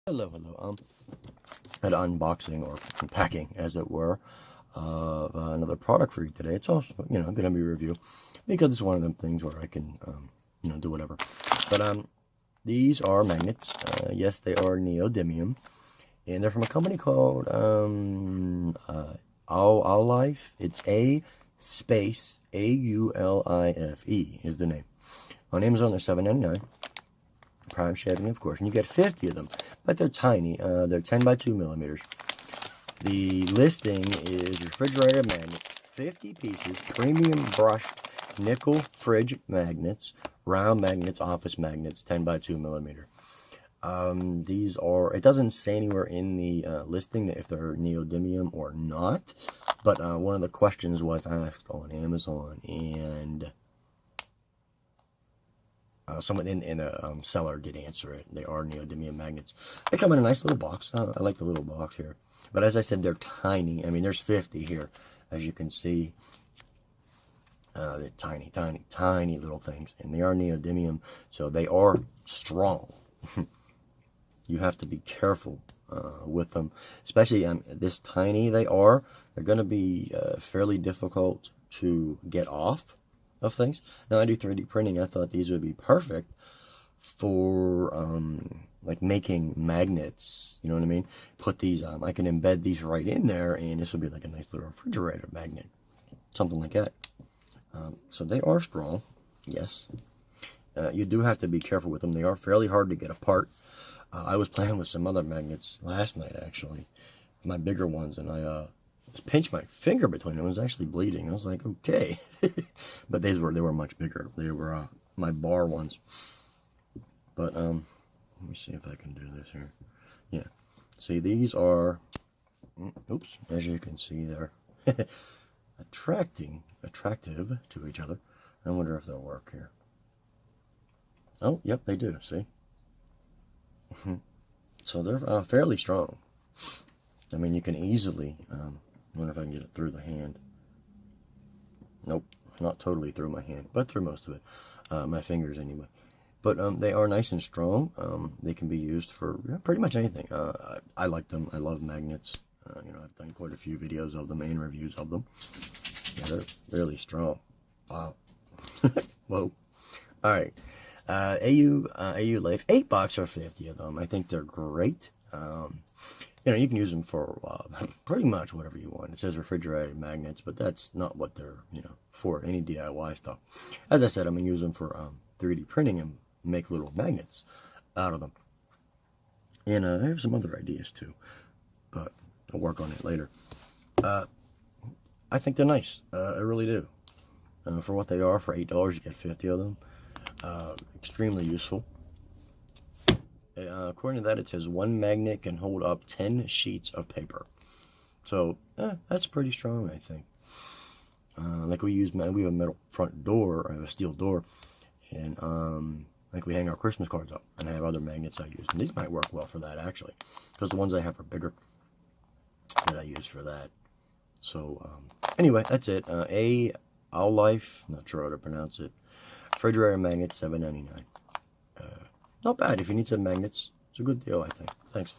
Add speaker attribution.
Speaker 1: Hello. An unboxing or unpacking, as it were, of another product for you today. It's also, going to be a review because it's one of them things where I can, do whatever. But these are magnets. Yes, they are neodymium, and they're from a company called AULIFE. It's AULIFE is the name. On Amazon, they're $7.99. Prime shipping, of course, and you get 50 of them, but they're tiny. They're 10 by 2 millimeters. The listing is refrigerator magnets, 50 pieces, premium brushed nickel fridge magnets, round magnets, office magnets, 10 by 2 millimeter. These are, it doesn't say anywhere in the listing if they're neodymium or not, but one of the questions was asked on Amazon, and someone in a seller did answer it. They are neodymium magnets. They come in a nice little box. I like the little box here. But as I said, they're tiny. I mean, there's 50 here, as you can see. They're tiny little things. And they are neodymium, so they are strong. You have to be careful with them. Especially this tiny they are. They're going to be fairly difficult to get off of things. Now I do 3D printing. I thought these would be perfect for like making magnets, you know what I mean? Put these I can embed these right in there, and this would be like a nice little refrigerator magnet, something like that. So they are strong, yes. You do have to be careful with them. They are fairly hard to get apart. I was playing with some other magnets last night, actually, my bigger ones, and I pinched my finger between them. It was actually bleeding. I was like, okay. But they were much bigger. They were my bar ones. But let me see if I can do this here. Yeah. See, these are, oops, as you can see, they're attractive to each other. I wonder if they'll work here. Oh, yep, they do. See? So they're fairly strong. I mean, you can easily, I wonder if I can get it through the hand. Nope, not totally through my hand, but through most of it. My fingers anyway. But they are nice and strong. They can be used for pretty much anything. I like them. I love magnets. I've done quite a few videos of them and reviews of them. Yeah, they're really strong. Wow. Whoa. All right. AULIFE, $8 or 50 of them. I think they're great. You can use them for pretty much whatever you want. It says refrigerator magnets, but that's not what they're, for any DIY stuff. As I said, I'm going to use them for 3D printing and make little magnets out of them. And I have some other ideas too, but I'll work on it later. I think they're nice. I really do. For what they are, for $8, you get 50 of them. Extremely useful. According to that, it says one magnet can hold up 10 sheets of paper. So that's pretty strong, I think. Like we have a metal front door, I have a steel door, and like we hang our Christmas cards up, and I have other magnets I use, and these might work well for that actually, because the ones I have are bigger that I use for that. So anyway, that's it. AULIFE, not sure how to pronounce it. Refrigerator magnets, $7.99. Not bad if you need some magnets. It's a good deal, I think. Thanks.